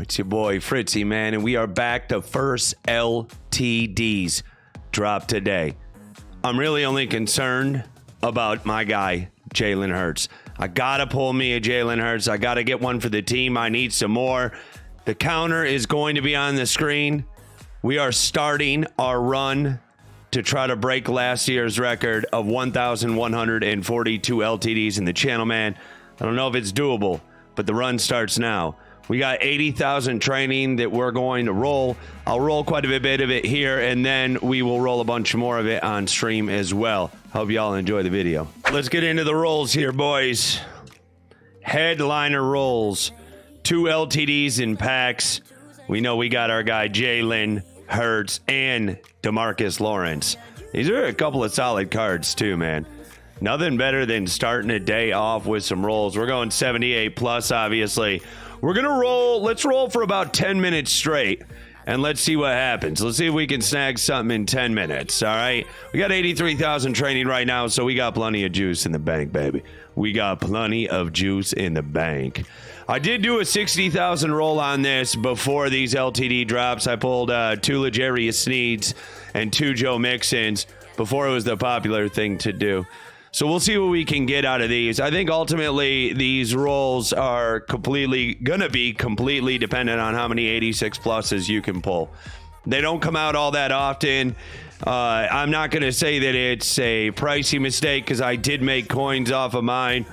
It's your boy Fritzy, man, and we are back to first LTDs drop today. I'm really only concerned about my guy, Jalen Hurts. I gotta pull me a Jalen Hurts. I gotta get one for the team. I need some more. The counter is going to be on the screen. We are starting our run to try to break last year's record of 1,142 LTDs in the channel, man. I don't know if it's doable, but the run starts now. We got 80,000 training that we're going to roll. I'll roll quite a bit of it here, and then we will roll a bunch more of it on stream as well. Hope y'all enjoy the video. Let's get into the rolls here, boys. Headliner rolls. 2 LTDs in packs. We know we got our guy Jalen Hurts and DeMarcus Lawrence. These are a couple of solid cards too, man. Nothing better than starting a day off with some rolls. We're going 78 plus, obviously. We're going to roll. Let's roll for about 10 minutes straight, and let's see what happens. Let's see if we can snag something in 10 minutes, all right? We got 83,000 training right now, so we got plenty of juice in the bank, baby. We got plenty of juice in the bank. I did do a 60,000 roll on this before these LTD drops. I pulled 2 L'Jarius Sneeds and 2 Joe Mixons before it was the popular thing to do. So we'll see what we can get out of these. I think ultimately these rolls are gonna be completely dependent on how many 86 pluses you can pull. They don't come out all that often. I'm not gonna say that it's a pricey mistake because I did make coins off of mine.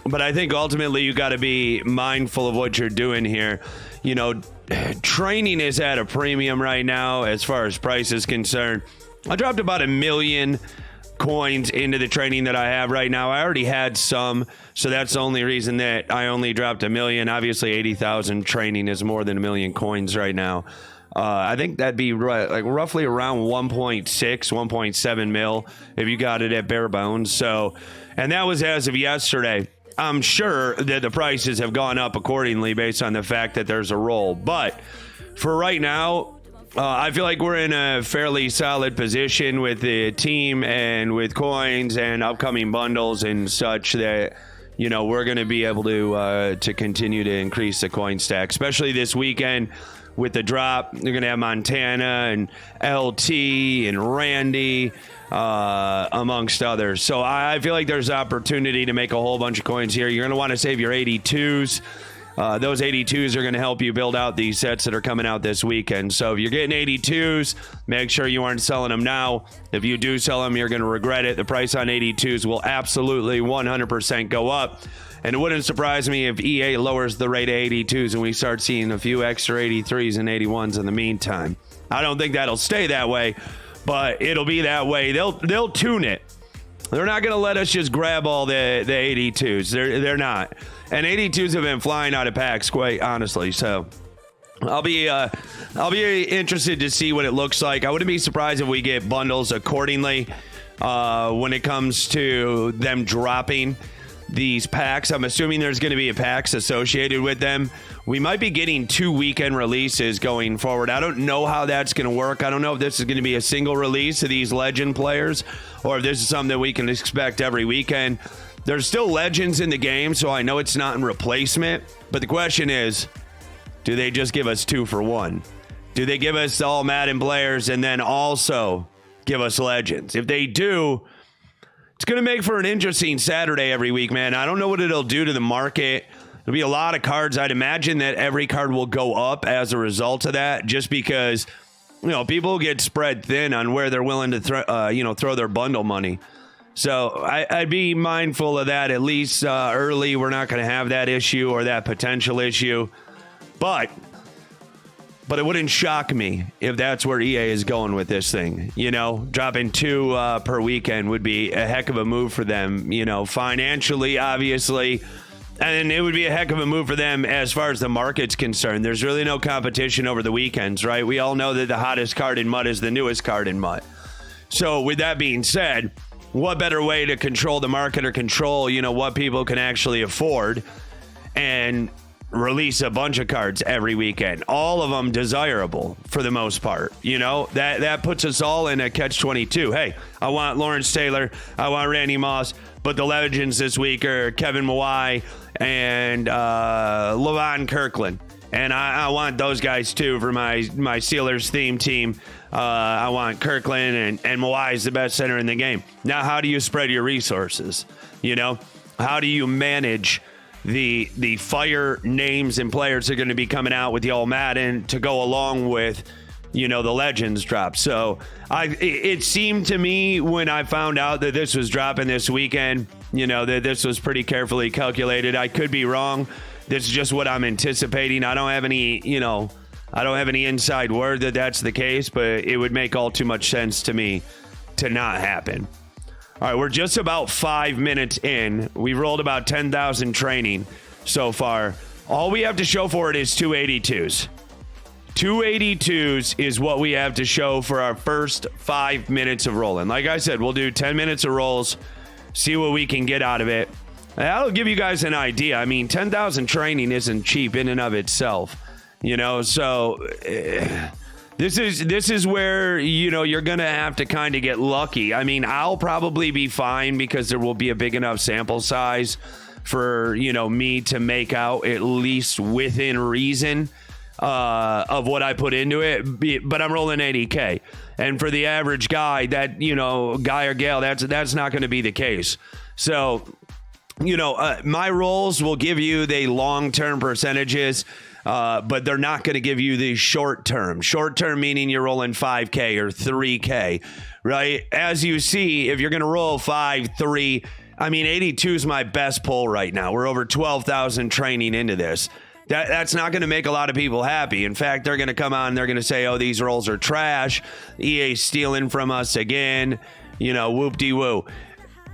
But I think ultimately you got to be mindful of what you're doing here. You know, training is at a premium right now as far as price is concerned. I dropped about 1 million coins into the training that I have right now. I already had some, so that's the only reason that I only dropped 1 million. Obviously, 80,000 training is more than 1 million coins right now. I think that'd be like roughly around 1.6, 1.7 mil if you got it at bare bones. So, and that was as of yesterday. I'm sure that the prices have gone up accordingly based on the fact that there's a roll. But for right now, I feel like we're in a fairly solid position with the team and with coins and upcoming bundles and such that, you know, we're going to be able to continue to increase the coin stack, especially this weekend with the drop. You're going to have Montana and LT and Randy, amongst others. So I feel like there's opportunity to make a whole bunch of coins here. You're going to want to save your 82s. Those 82s are going to help you build out these sets that are coming out this weekend. So if you're getting 82s, make sure you aren't selling them now. If you do sell them, you're going to regret it. The price on 82s will absolutely 100% go up. And it wouldn't surprise me if EA lowers the rate of 82s and we start seeing a few extra 83s and 81s in the meantime. I don't think that'll stay that way, but it'll be that way. They'll tune it. They're not going to let us just grab all the 82s. They're not. And 82s have been flying out of packs, quite honestly. So I'll be interested to see what it looks like. I wouldn't be surprised if we get bundles accordingly when it comes to them dropping these packs. I'm assuming there's going to be a packs associated with them. We might be getting 2 weekend releases going forward. I don't know how that's going to work. I don't know if this is going to be a single release of these legend players or if this is something that we can expect every weekend. There's still legends in the game, so I know it's not in replacement. But the question is, do they just give us 2 for 1? Do they give us all Madden players and then also give us legends? If they do, it's going to make for an interesting Saturday every week, man. I don't know what it'll do to the market. There'll be a lot of cards. I'd imagine that every card will go up as a result of that, just because, you know, people get spread thin on where they're willing to throw their bundle money. So I'd be mindful of that, at least early. We're not going to have that issue or that potential issue. But it wouldn't shock me if that's where EA is going with this thing. You know, dropping 2 per weekend would be a heck of a move for them, you know, financially, obviously. And it would be a heck of a move for them as far as the market's concerned. There's really no competition over the weekends, right? We all know that the hottest card in MUT is the newest card in MUT. So with that being said, what better way to control the market or control, you know, what people can actually afford and release a bunch of cards every weekend, all of them desirable for the most part. You know, that puts us all in a catch-22. Hey, I want Lawrence Taylor, I want Randy Moss, but the legends this week are Kevin Mawai and Levon Kirkland. And I want those guys, too, for my Steelers theme team. I want Kirkland and Mawai is the best center in the game. Now, how do you spread your resources? You know, how do you manage the fire names and players that are going to be coming out with the All Madden to go along with, you know, the Legends drop? So it seemed to me when I found out that this was dropping this weekend, you know, that this was pretty carefully calculated. I could be wrong. This is just what I'm anticipating. I don't have any inside word that that's the case, but it would make all too much sense to me to not happen. All right, we're just about 5 minutes in. We've rolled about 10,000 training so far. All we have to show for it is 282s. 282s is what we have to show for our first 5 minutes of rolling. Like I said, we'll do 10 minutes of rolls, see what we can get out of it. That'll give you guys an idea. I mean, 10,000 training isn't cheap in and of itself, you know, so this is where, you know, you're going to have to kind of get lucky. I mean, I'll probably be fine because there will be a big enough sample size for, you know, me to make out at least within reason of what I put into it, but I'm rolling 80K. And for the average guy, that, you know, guy or gal, that's not going to be the case. So, you know, my rolls will give you the long-term percentages, but they're not going to give you the short-term. Short-term meaning you're rolling 5K or 3K, right? As you see, if you're going to roll 5, 3, I mean, 82 is my best pull right now. We're over 12,000 training into this. That's not going to make a lot of people happy. In fact, they're going to come on and they're going to say, oh, these rolls are trash. EA's stealing from us again. You know, whoop-de-woo.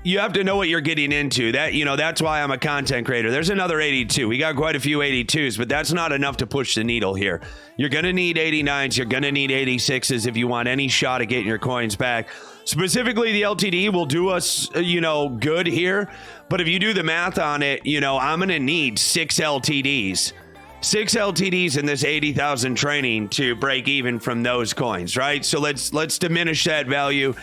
You have to know what you're getting into. That, you know, that's why I'm a content creator. There's another 82. We got quite a few 82s, but that's not enough to push the needle here. You're going to need 89s. You're going to need 86s if you want any shot at getting your coins back. Specifically, the LTD will do us, you know, good here. But if you do the math on it, you know, I'm going to need 6 LTDs. 6 LTDs in this 80,000 training to break even from those coins, right? So let's diminish that value,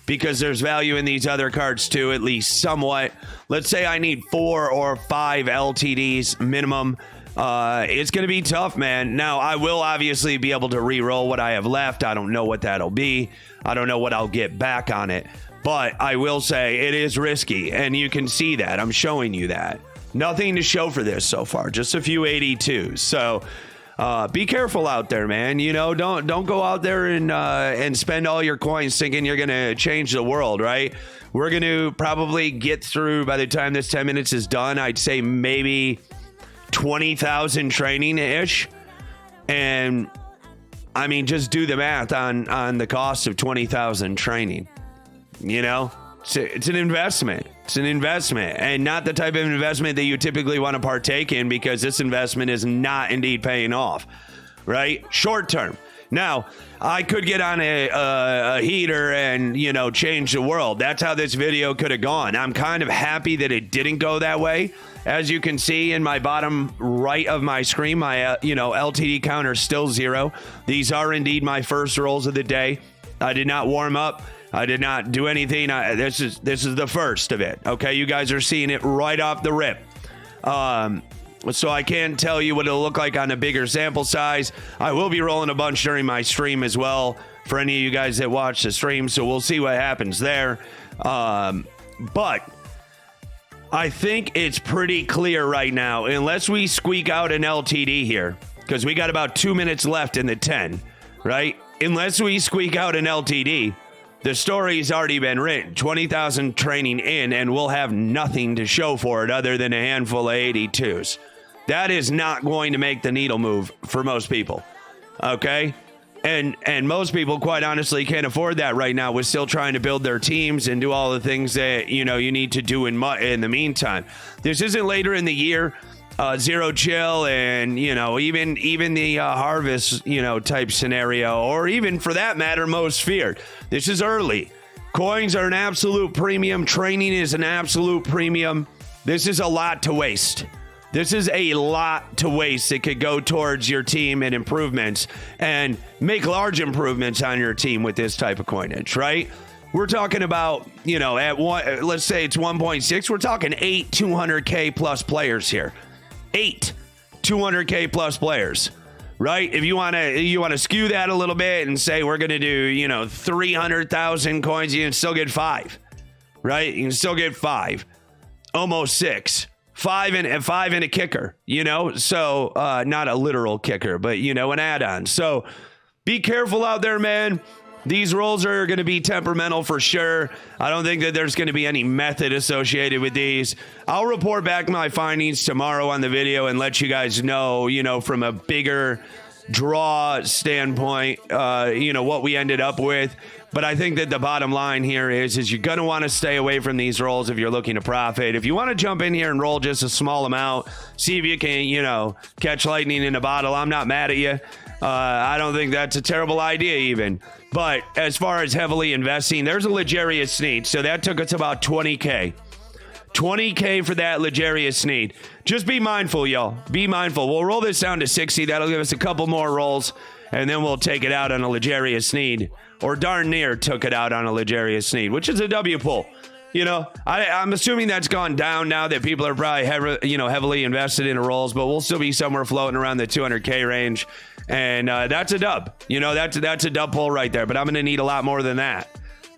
because there's value in these other cards too, at least somewhat. Let's say I need 4 or 5 LTDs minimum. It's going to be tough, man. Now, I will obviously be able to re-roll what I have left. I don't know what that'll be. I don't know what I'll get back on it. But I will say it is risky, and you can see that. I'm showing you that. Nothing to show for this so far, just a few 82s. So be careful out there, man. You know, don't go out there and spend all your coins thinking you're going to change the world, right? We're going to probably get through, by the time this 10 minutes is done, I'd say maybe 20,000 training-ish. And, I mean, just do the math on the cost of 20,000 training. You know, it's an investment. It's an investment, and not the type of investment that you typically want to partake in, because this investment is not indeed paying off, right? Short term. Now, I could get on a heater and, you know, change the world. That's how this video could have gone. I'm kind of happy that it didn't go that way. As you can see in my bottom right of my screen, my, you know, LTD counter is still 0. These are indeed my first rolls of the day. I did not warm up. I did not do anything. This is the first of it. Okay, you guys are seeing it right off the rip. So I can't tell you what it'll look like on a bigger sample size. I will be rolling a bunch during my stream as well for any of you guys that watch the stream. So we'll see what happens there. But I think it's pretty clear right now, unless we squeak out an LTD here, because we got about 2 minutes left in the 10, right? Unless we squeak out an LTD, the story's already been written. 20,000 training in, and we'll have nothing to show for it other than a handful of 82s. That is not going to make the needle move for most people, okay? And most people, quite honestly, can't afford that right now. We're still trying to build their teams and do all the things that, you know, you need to do in the meantime. This isn't later in the year. Zero chill and, you know, even the harvest, you know, type scenario, or even for that matter, most feared. This is early. Coins are an absolute premium. Training is an absolute premium. This is a lot to waste. This is a lot to waste. It could go towards your team and improvements, and make large improvements on your team with this type of coinage, right? We're talking about, you know, at one, let's say it's 1.6. We're talking 8 200K plus players here. 8 200K plus players, right? If you want to skew that a little bit and say we're going to do, 300,000 coins, you can still get 5, right? You can still get 5, almost 6. 5 and a kicker, so not a literal kicker, but an add-on. So be careful out there, man. These rolls are going to be temperamental for sure. I don't think that there's going to be any method associated with these. I'll report back my findings tomorrow on the video and let you guys know, from a bigger draw standpoint, what we ended up with. But I think that the bottom line here is you're going to want to stay away from these rolls if you're looking to profit. If you want to jump in here and roll just a small amount, see if you can, catch lightning in a bottle, I'm not mad at you. I don't think that's a terrible idea even. But as far as heavily investing, there's a Legarius Sneed. So that took us about 20K. 20K for that Legarius Sneed. Just be mindful, y'all. Be mindful. We'll roll this down to 60. That'll give us a couple more rolls. And then we'll take it out on a Legarius Sneed. Or darn near took it out on a Legarius Sneed, which is a W pull. I'm assuming that's gone down now that people are probably heavily invested in rolls, but we'll still be somewhere floating around the 200K range. And that's a dub. That's a dub pull right there. But I'm going to need a lot more than that,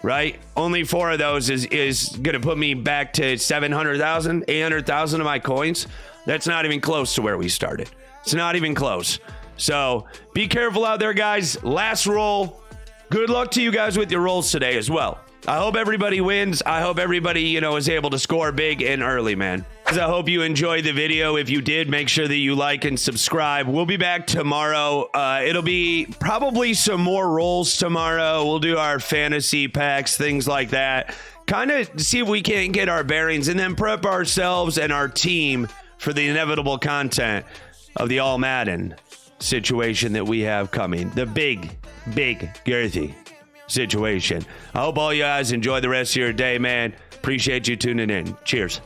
right? Only 4 of those is going to put me back to 700,000, 800,000 of my coins. That's not even close to where we started. It's not even close. So be careful out there, guys. Last roll. Good luck to you guys with your rolls today as well. I hope everybody wins. I hope everybody, is able to score big and early, man. I hope you enjoyed the video. If you did, make sure that you like and subscribe. We'll be back tomorrow. It'll be probably some more rolls tomorrow. We'll do our fantasy packs, things like that. Kind of see if we can get our bearings and then prep ourselves and our team for the inevitable content of the All Madden situation that we have coming. The big girthy situation. I hope all you guys enjoy the rest of your day, man. Appreciate you tuning in. Cheers.